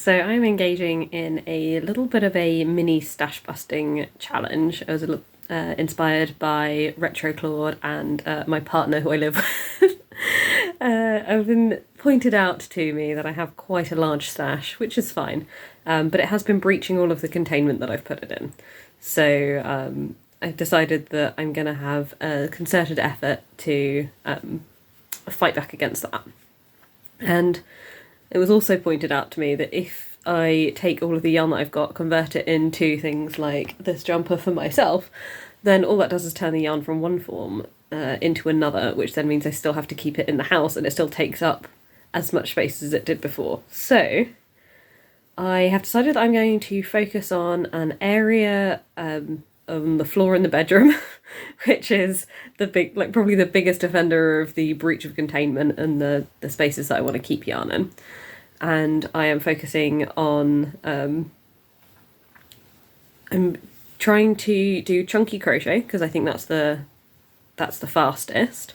So I'm engaging in a little bit of a mini stash busting challenge. I was inspired by Retro Claude and my partner who I live with. I've been pointed out to me that I have quite a large stash, which is fine, but it has been breaching all of the containment that I've put it in. So I've decided that I'm going to have a concerted effort to fight back against that. And it was also pointed out to me that if I take all of the yarn that I've got, convert it into things like this jumper for myself, then all that does is turn the yarn from one form into another, which then means I still have to keep it in the house and it still takes up as much space as it did before. So I have decided that I'm going to focus on an area on the floor in the bedroom, which is probably the biggest offender of the breach of containment and the spaces that I want to keep yarn in. And I am focusing on I'm trying to do chunky crochet because I think that's the fastest,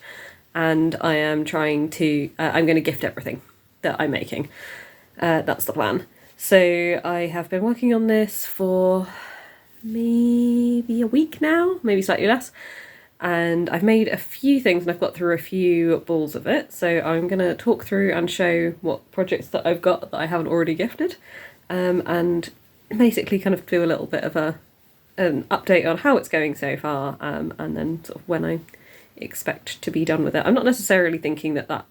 and I am trying to I'm going to gift everything that I'm making. That's the plan. So I have been working on this for maybe a week now, maybe slightly less, and I've made a few things and I've got through a few balls of it. So I'm going to talk through and show what projects that I've got that I haven't already gifted, and basically kind of do a little bit of an update on how it's going so far, and then sort of when I expect to be done with it. I'm not necessarily thinking that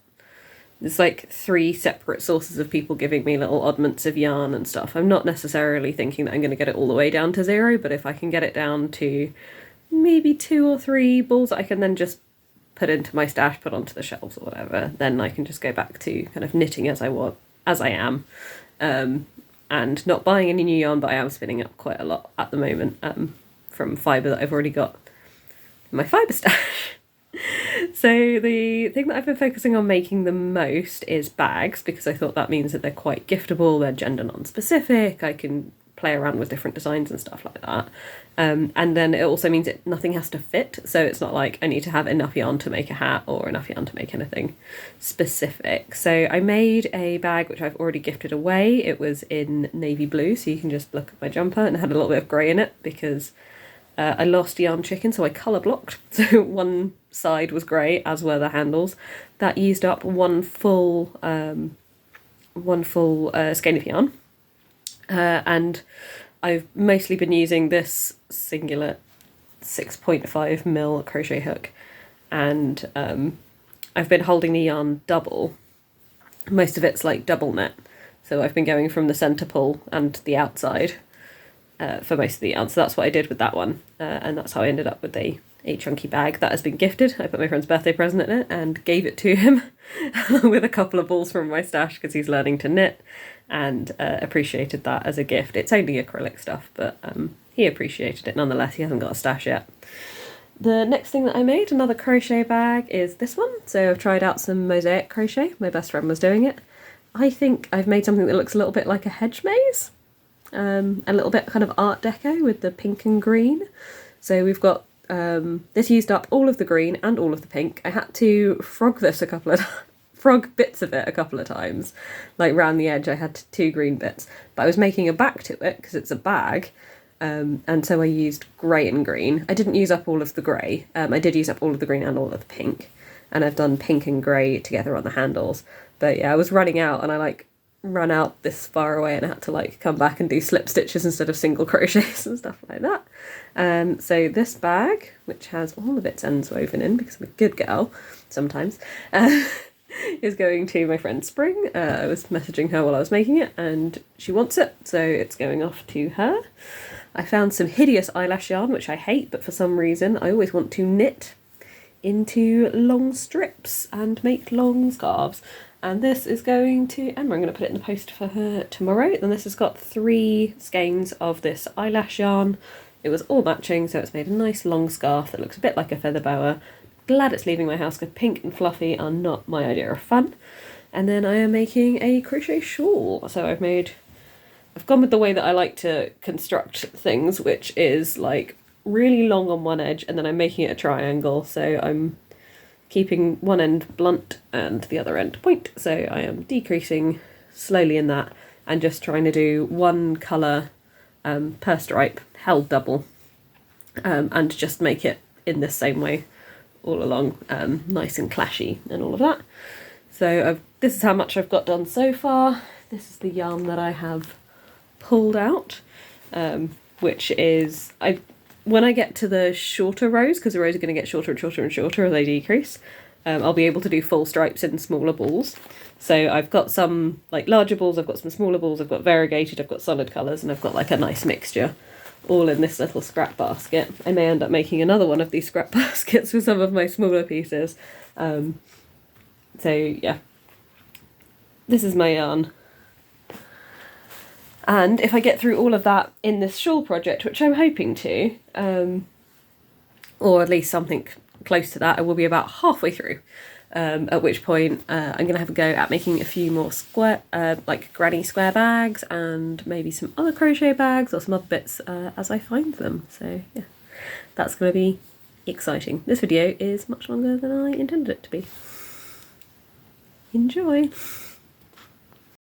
there's like 3 separate sources of people giving me little oddments of yarn and stuff. I'm not necessarily thinking that I'm going to get it all the way down to 0, but if I can get it down to maybe 2 or 3 balls that I can then just put into my stash, put onto the shelves or whatever, then I can just go back to kind of knitting as I am, and not buying any new yarn, but I am spinning up quite a lot at the moment from fibre that I've already got in my fibre stash. So the thing that I've been focusing on making the most is bags, because I thought that means that they're quite giftable, they're gender non-specific, I can play around with different designs and stuff like that. And then it also means that nothing has to fit, so it's not like I need to have enough yarn to make a hat or enough yarn to make anything specific. So I made a bag which I've already gifted away. It was in navy blue, so you can just look at my jumper, and it had a little bit of grey in it because I lost Yarn Chicken, so I colour blocked. So one side was grey, as were the handles. That used up one full skein of yarn, and I've mostly been using this singular 6.5mm crochet hook, and I've been holding the yarn double. Most of it's like double knit, so I've been going from the centre pull and the outside for most of the yarn. So that's what I did with that one, and that's how I ended up with a chunky bag that has been gifted. I put my friend's birthday present in it and gave it to him with a couple of balls from my stash because he's learning to knit, and appreciated that as a gift. It's only acrylic stuff, but he appreciated it nonetheless. He hasn't got a stash yet. The next thing that I made, another crochet bag, is this one. So I've tried out some mosaic crochet. My best friend was doing it. I think I've made something that looks a little bit like a hedge maze, a little bit kind of art deco with the pink and green. So we've got this used up all of the green and all of the pink. I had to frog bits of it a couple of times, like round the edge. I had 2 green bits, but I was making a back to it because it's a bag, and so I used grey and green. I didn't use up all of the grey. I did use up all of the green and all of the pink, and I've done pink and grey together on the handles. But yeah, I was running out, and I ran out this far away, and I had to come back and do slip stitches instead of single crochets and stuff like that. So this bag, which has all of its ends woven in because I'm a good girl sometimes, is going to my friend Spring. I was messaging her while I was making it, and she wants it, so it's going off to her. I found some hideous eyelash yarn, which I hate, but for some reason I always want to knit into long strips and make long scarves. And this is going to Emma. I'm going to put it in the post for her tomorrow. And this has got 3 skeins of this eyelash yarn. It was all matching, so it's made a nice long scarf that looks a bit like a feather boa. Glad it's leaving my house because pink and fluffy are not my idea of fun. And then I am making a crochet shawl. So I've gone with the way that I like to construct things, which is really long on one edge, and then I'm making it a triangle. So I'm keeping one end blunt and the other end point. So I am decreasing slowly in that, and just trying to do one colour per stripe, held double, and just make it in this same way all along, nice and clashy and all of that. So this is how much I've got done so far. This is the yarn that I have pulled out, which is, when I get to the shorter rows, because the rows are going to get shorter and shorter and shorter as they decrease, I'll be able to do full stripes in smaller balls. So I've got some like larger balls, I've got some smaller balls, I've got variegated, I've got solid colours, and I've got like a nice mixture all in this little scrap basket. I may end up making another one of these scrap baskets with some of my smaller pieces. So yeah, this is my yarn. And if I get through all of that in this shawl project, which I'm hoping to, or at least something close to that, I will be about halfway through. At which point I'm going to have a go at making a few more square, like granny square bags, and maybe some other crochet bags or some other bits as I find them. So yeah, that's going to be exciting. This video is much longer than I intended it to be. Enjoy!